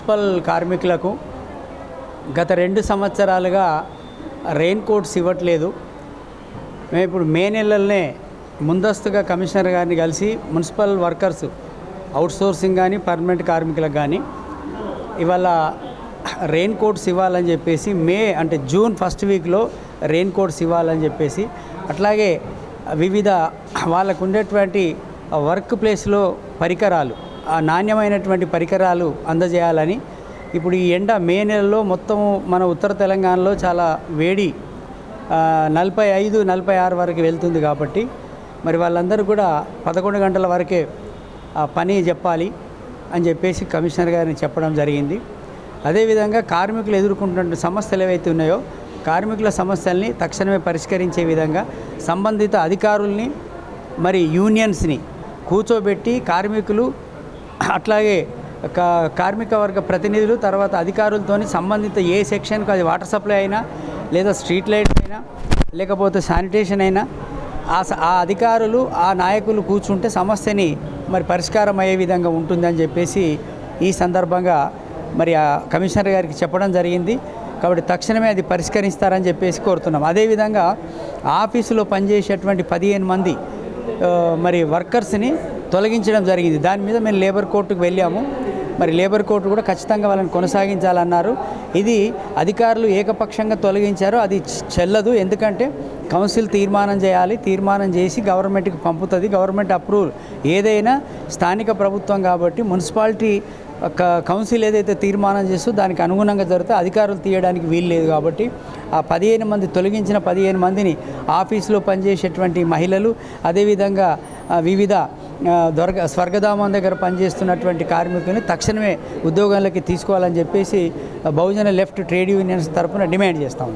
మున్సిపల్ కార్మికులకు గత 2 సంవత్సరాలుగా రెయిన్ కోట్స్ ఇవ్వట్లేదు. మేము ఇప్పుడు మే నెలలోనే ముందస్తుగా కమిషనర్ గారిని కలిసి మున్సిపల్ వర్కర్స్ అవుట్సోర్సింగ్ కానీ పర్మనెంట్ కార్మికులకు కానీ ఇవాళ రెయిన్ కోట్స్ ఇవ్వాలని చెప్పేసి అంటే జూన్ ఫస్ట్ వీక్లో రెయిన్ కోట్స్ ఇవ్వాలని చెప్పేసి, అట్లాగే వివిధ వాళ్ళకు ఉండేటువంటి వర్క్ ప్లేస్లో పరికరాలు, ఆ నాణ్యమైనటువంటి పరికరాలు అందజేయాలని. ఇప్పుడు ఈ మే నెలలో మొత్తం మన ఉత్తర తెలంగాణలో చాలా వేడి 45-46 వరకు వెళ్తుంది కాబట్టి మరి వాళ్ళందరూ కూడా 11 గంటల వరకే పని చెప్పాలి అని చెప్పేసి కమిషనర్ గారిని చెప్పడం జరిగింది. అదేవిధంగా కార్మికులు ఎదుర్కొంటున్న సమస్యలు ఏవైతే ఉన్నాయో కార్మికుల సమస్యల్ని తక్షణమే పరిష్కరించే విధంగా సంబంధిత అధికారుల్ని మరి యూనియన్స్ని కూర్చోబెట్టి కార్మికులు అట్లాగే కార్మిక వర్గ ప్రతినిధులు తర్వాత అధికారులతోని సంబంధిత ఏ సెక్షన్కు, అది వాటర్ సప్లై అయినా లేదా స్ట్రీట్ లైట్ అయినా లేకపోతే శానిటేషన్ అయినా ఆ అధికారులు ఆ నాయకులు కూర్చుంటే సమస్యని మరి పరిష్కారం అయ్యే విధంగా ఉంటుందని చెప్పేసి ఈ సందర్భంగా మరి ఆ కమిషనర్ గారికి చెప్పడం జరిగింది. కాబట్టి తక్షణమే అది పరిష్కరిస్తారని చెప్పేసి కోరుతున్నాం. అదేవిధంగా ఆఫీసులో పనిచేసేటువంటి 15 మంది మరి వర్కర్స్ని తొలగించడం జరిగింది. దాని మీద మేము లేబర్ కోర్టుకు వెళ్ళాము. మరి లేబర్ కోర్టు కూడా ఖచ్చితంగా వాళ్ళని కొనసాగించాలన్నారు. ఇది అధికారులు ఏకపక్షంగా తొలగించారు, అది చెల్లదు. ఎందుకంటే కౌన్సిల్ తీర్మానం చేయాలి, తీర్మానం చేసి గవర్నమెంట్కి పంపుతుంది. గవర్నమెంట్ అప్రూవల్ ఏదైనా స్థానిక ప్రభుత్వం కాబట్టి మున్సిపాలిటీ కౌన్సిల్ ఏదైతే తీర్మానం చేస్తూ దానికి అనుగుణంగా జరిగితే అధికారులు తీయడానికి వీలు లేదు. కాబట్టి ఆ 15 మంది తొలగించిన 15 మందిని ఆఫీసులో పనిచేసేటువంటి మహిళలు, అదేవిధంగా వివిధ స్వర్గధామం దగ్గర పనిచేస్తున్నటువంటి కార్మికుల్ని తక్షణమే ఉద్యోగాలకి తీసుకోవాలని చెప్పేసి బహుజన లెఫ్ట్ ట్రేడ్ యూనియన్స్ తరఫున డిమాండ్ చేస్తాము.